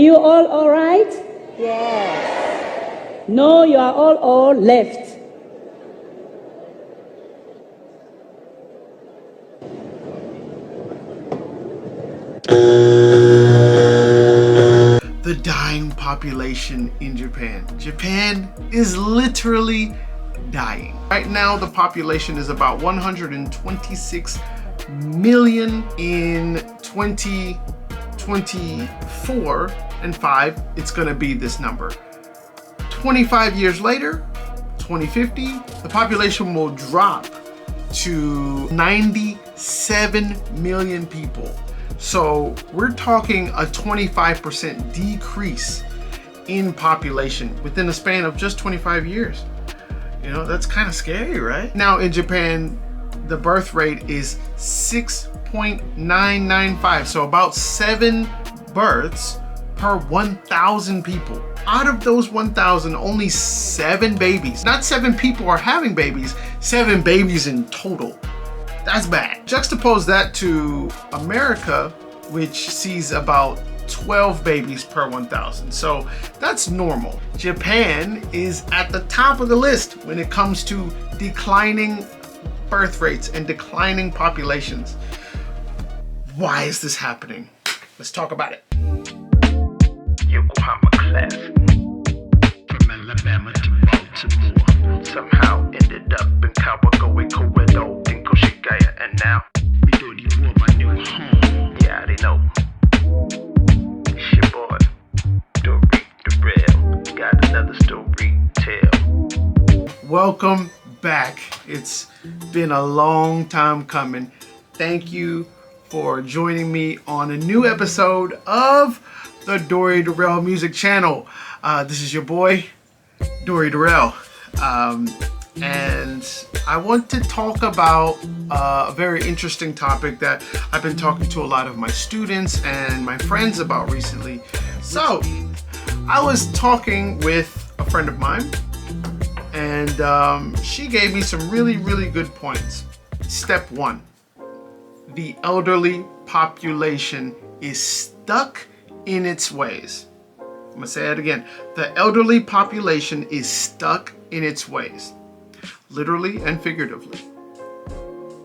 You all right? Yes. No, you are all left. The dying population in Japan. Japan is literally dying. Right now, the population is about 126 million. In 2024 and 5, it's gonna be this number. 25 years later, 2050, the population will drop to 97 million people. So we're talking a 25% decrease in population within a span of just 25 years. You know, that's kind of scary, right? Now in Japan, the birth rate is 6.995, so about 7 births per 1,000 people. Out of those 1,000, only 7 babies, not 7 people are having babies, 7 babies in total. That's bad. Juxtapose that to America, which sees about 12 babies per 1,000. So that's normal. Japan is at the top of the list when it comes to declining birth rates and declining populations. Why is this happening? Let's talk about it. Yokohama class from Alabama to Baltimore. Somehow ended up in Kanagawa, Dinko Shigaya, and now Midori War, my new home. Yeah, they know. It's your boy, Derrell. Got another story to tell. Welcome back. It's been a long time coming. Thank you for joining me on a new episode of the Dory Derrell Music Channel. This is your boy, Dory Derrell. And I want to talk about a very interesting topic that I've been talking to a lot of my students and my friends about recently. So, I was talking with a friend of mine, and she gave me some really good points. Step 1, the elderly population is stuck in its ways. I'm gonna say it again. The elderly population is stuck in its ways, literally and figuratively.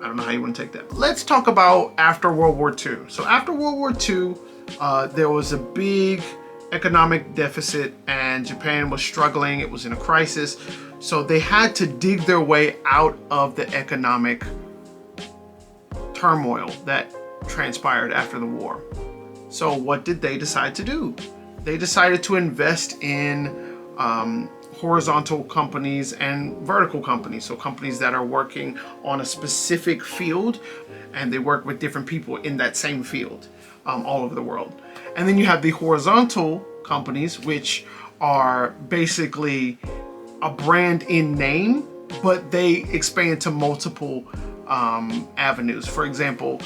I don't know how you want to take that. Let's talk about after World War II. So after World War II, there was a big economic deficit and Japan was struggling. It was in a crisis. So they had to dig their way out of the economic turmoil that transpired after the war. So what did they decide to do? They decided to invest in horizontal companies and vertical companies. So companies that are working on a specific field, and they work with different people in that same field all over the world. And then you have the horizontal companies, which are basically a brand in name, but they expand to multiple avenues. For example,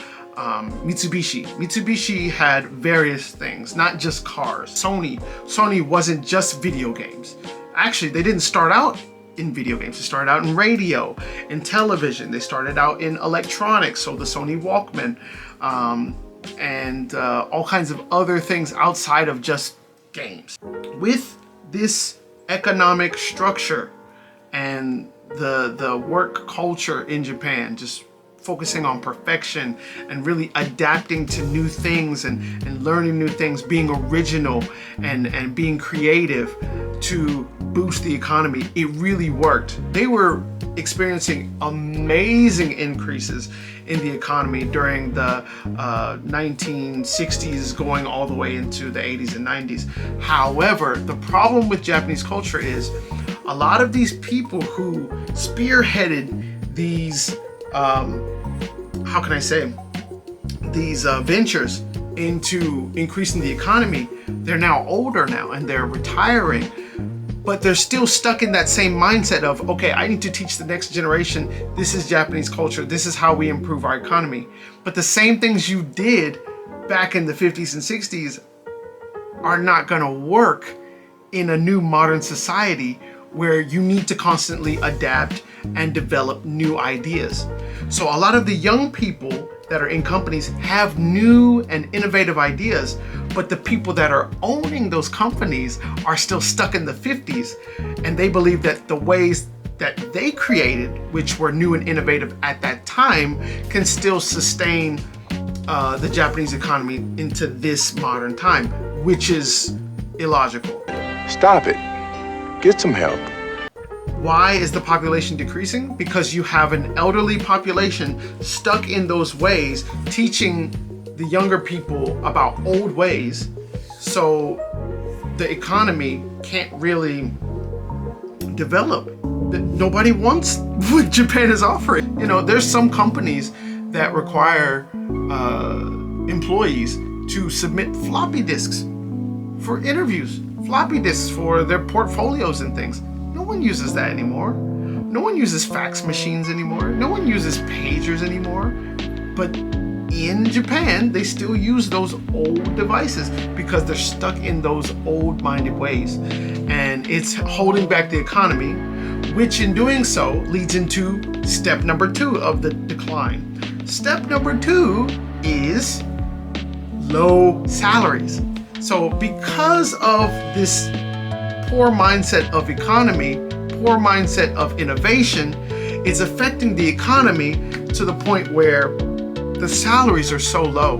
Mitsubishi. Mitsubishi had various things, not just cars. Sony wasn't just video games. Actually, they didn't start out in video games. They started out in radio, in television. They started out in electronics, so the Sony Walkman, and all kinds of other things outside of just games. With this economic structure and the work culture in Japan, just focusing on perfection and really adapting to new things and learning new things, being original and being creative to boost the economy, it really worked. They were experiencing amazing increases in the economy during the 1960s going all the way into the 80s and 90s. However, the problem with Japanese culture is a lot of these people who spearheaded these how can I say, these ventures into increasing the economy, they're now older now and they're retiring, but they're still stuck in that same mindset of, okay, I need to teach the next generation, this is Japanese culture, this is how we improve our economy. But the same things you did back in the 50s and 60s are not gonna work in a new modern society where you need to constantly adapt and develop new ideas. So a lot of the young people that are in companies have new and innovative ideas, but the people that are owning those companies are still stuck in the 50s, and they believe that the ways that they created, which were new and innovative at that time, can still sustain the Japanese economy into this modern time, which is illogical. Stop it. Get some help. Why is the population decreasing? Because you have an elderly population stuck in those ways, teaching the younger people about old ways, so the economy can't really develop. Nobody wants what Japan is offering. There's some companies that require employees to submit floppy disks for interviews, floppy disks for their portfolios and things. No one uses that anymore. No one uses fax machines anymore. No one uses pagers anymore. But in Japan, they still use those old devices because they're stuck in those old-minded ways. And it's holding back the economy, which in doing so leads into step number 2 of the decline. Step number 2 is low salaries. So because of this poor mindset of economy, poor mindset of innovation, it's affecting the economy to the point where the salaries are so low.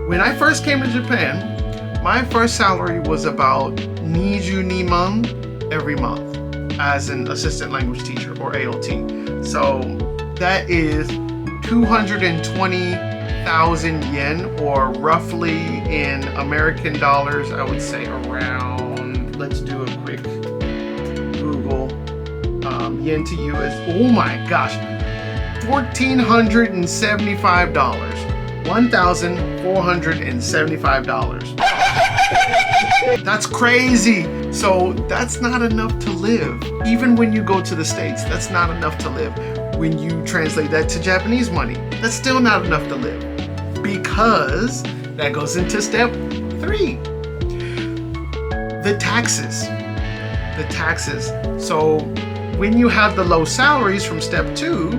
When I first came to Japan, my first salary was about 22 man every month as an assistant language teacher, or ALT. So that is 220,000 yen, or roughly in American dollars, I would say around, let's do a quick Google, yen to US, oh my gosh, $1,475. $1,475. That's crazy. So that's not enough to live. Even when you go to the States, that's not enough to live. When you translate that to Japanese money, that's still not enough to live. Because that goes into step 3. The taxes. The taxes. So when you have the low salaries from step 2,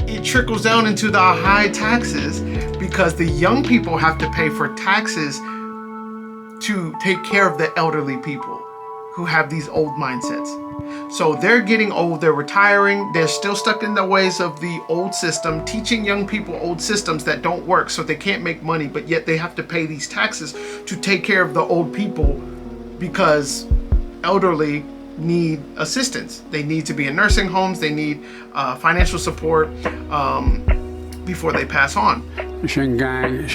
it trickles down into the high taxes because the young people have to pay for taxes to take care of the elderly people who have these old mindsets. So they're getting old, they're retiring, they're still stuck in the ways of the old system, teaching young people old systems that don't work, so they can't make money, but yet they have to pay these taxes to take care of the old people because elderly need assistance. They need to be in nursing homes, they need financial support before they pass on. Shanghai, I'm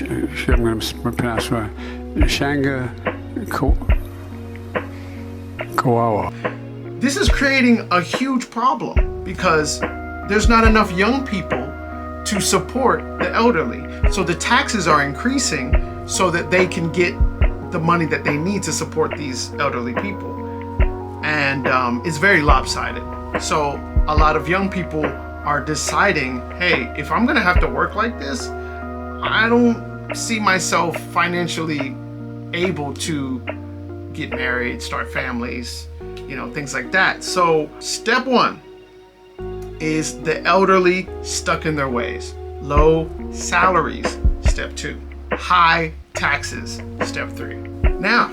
going to pronounce right. Kanagawa. This is creating a huge problem because there's not enough young people to support the elderly. So the taxes are increasing so that they can get the money that they need to support these elderly people. And it's very lopsided. So a lot of young people are deciding, hey, if I'm gonna have to work like this, I don't see myself financially able to get married, start families, things like that. So step 1 is the elderly stuck in their ways. Low salaries, step 2. High taxes, step 3. Now,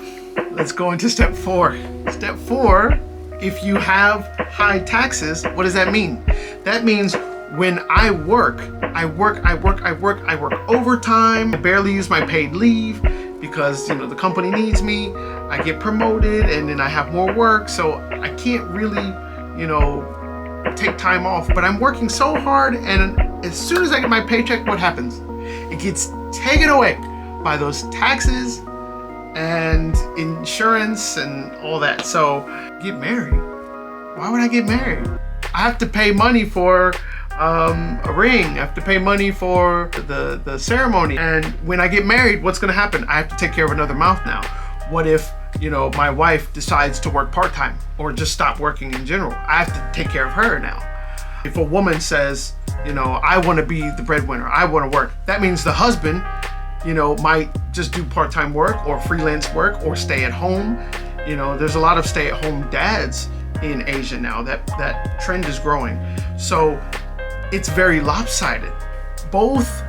let's go into step 4. Step 4, if you have high taxes, what does that mean? That means when I work overtime, I barely use my paid leave because, the company needs me. I get promoted and then I have more work, so I can't really, take time off, but I'm working so hard, and as soon as I get my paycheck, what happens? It gets taken away by those taxes and insurance and all that. So get married. Why would I get married? I have to pay money for a ring. I have to pay money for the ceremony. And when I get married, what's gonna happen? I have to take care of another mouth now. What if, my wife decides to work part-time or just stop working in general? I have to take care of her now. If a woman says, I wanna be the breadwinner, I wanna work, that means the husband, might just do part-time work or freelance work or stay at home. There's a lot of stay-at-home dads in Asia now. That trend is growing. So it's very lopsided. Both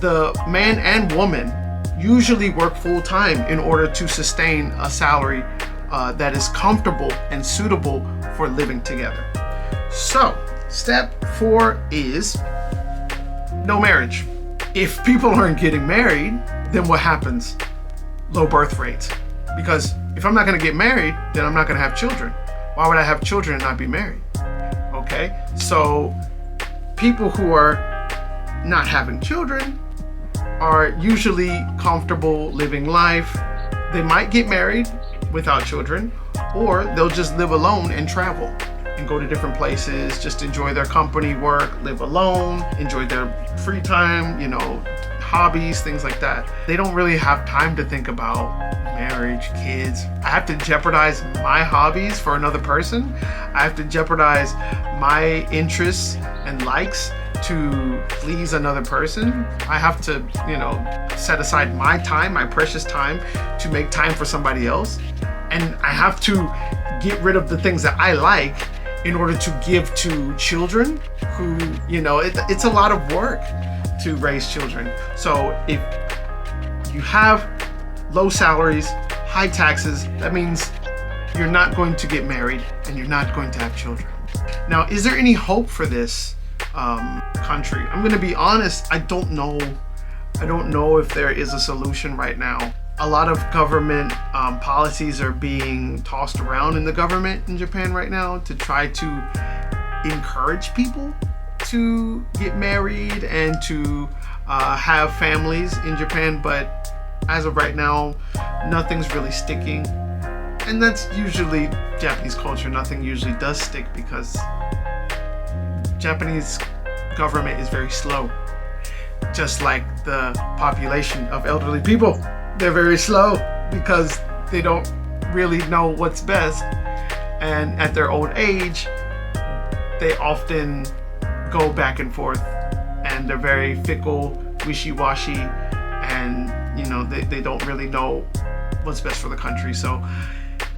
the man and woman usually work full-time in order to sustain a salary that is comfortable and suitable for living together. So, step 4 is no marriage. If people aren't getting married, then what happens? Low birth rates. Because if I'm not going to get married, then I'm not going to have children. Why would I have children and not be married? Okay, so people who are not having children are usually comfortable living life. They might get married without children, or they'll just live alone and travel and go to different places, just enjoy their company, work, live alone, enjoy their free time, hobbies, things like that. They don't really have time to think about marriage, kids. I have to jeopardize my hobbies for another person. I have to jeopardize my interests and likes to please another person. I have to, set aside my time, my precious time, to make time for somebody else. And I have to get rid of the things that I like in order to give to children who, it's a lot of work to raise children. So if you have low salaries, high taxes, that means you're not going to get married and you're not going to have children. Now, is there any hope for this country? I'm going to be honest, I don't know. I don't know if there is a solution right now. A lot of government policies are being tossed around in the government in Japan right now to try to encourage people to get married and to have families in Japan, but as of right now, nothing's really sticking. And that's usually Japanese culture. Nothing usually does stick because Japanese government is very slow. Just like the population of elderly people. They're very slow because they don't really know what's best. And at their old age, they often go back and forth. And they're very fickle, wishy-washy, and they don't really know what's best for the country. So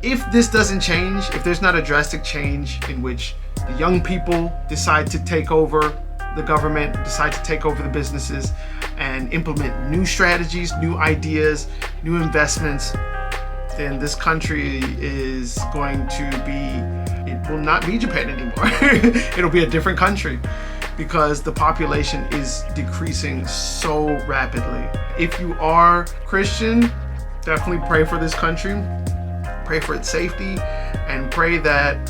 if this doesn't change, if there's not a drastic change in which the young people decide to take over the government, decide to take over the businesses and implement new strategies, new ideas, new investments, then this country is going to be, it will not be Japan anymore. It'll be a different country because the population is decreasing so rapidly. If you are Christian, definitely pray for this country, pray for its safety, and pray that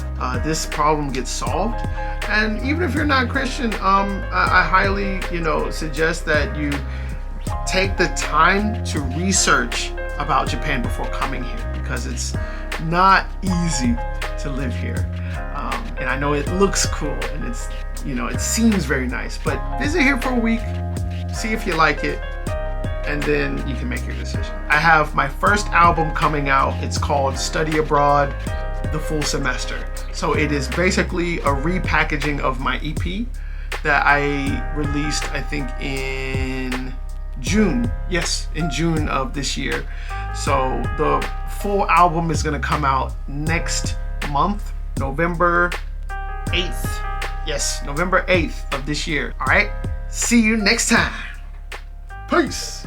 this problem gets solved. And even if you're not Christian, I highly, suggest that you take the time to research about Japan before coming here, because it's not easy to live here. And I know it looks cool and it's, it seems very nice, but visit here for a week, see if you like it, and then you can make your decision. I have my first album coming out. It's called Study Abroad, the Full Semester. So it is basically a repackaging of my EP that I released, I think, in June. Yes, in June of this year. So the full album is gonna come out next month, November 8th. Yes, November 8th of this year. All right, see you next time. Peace.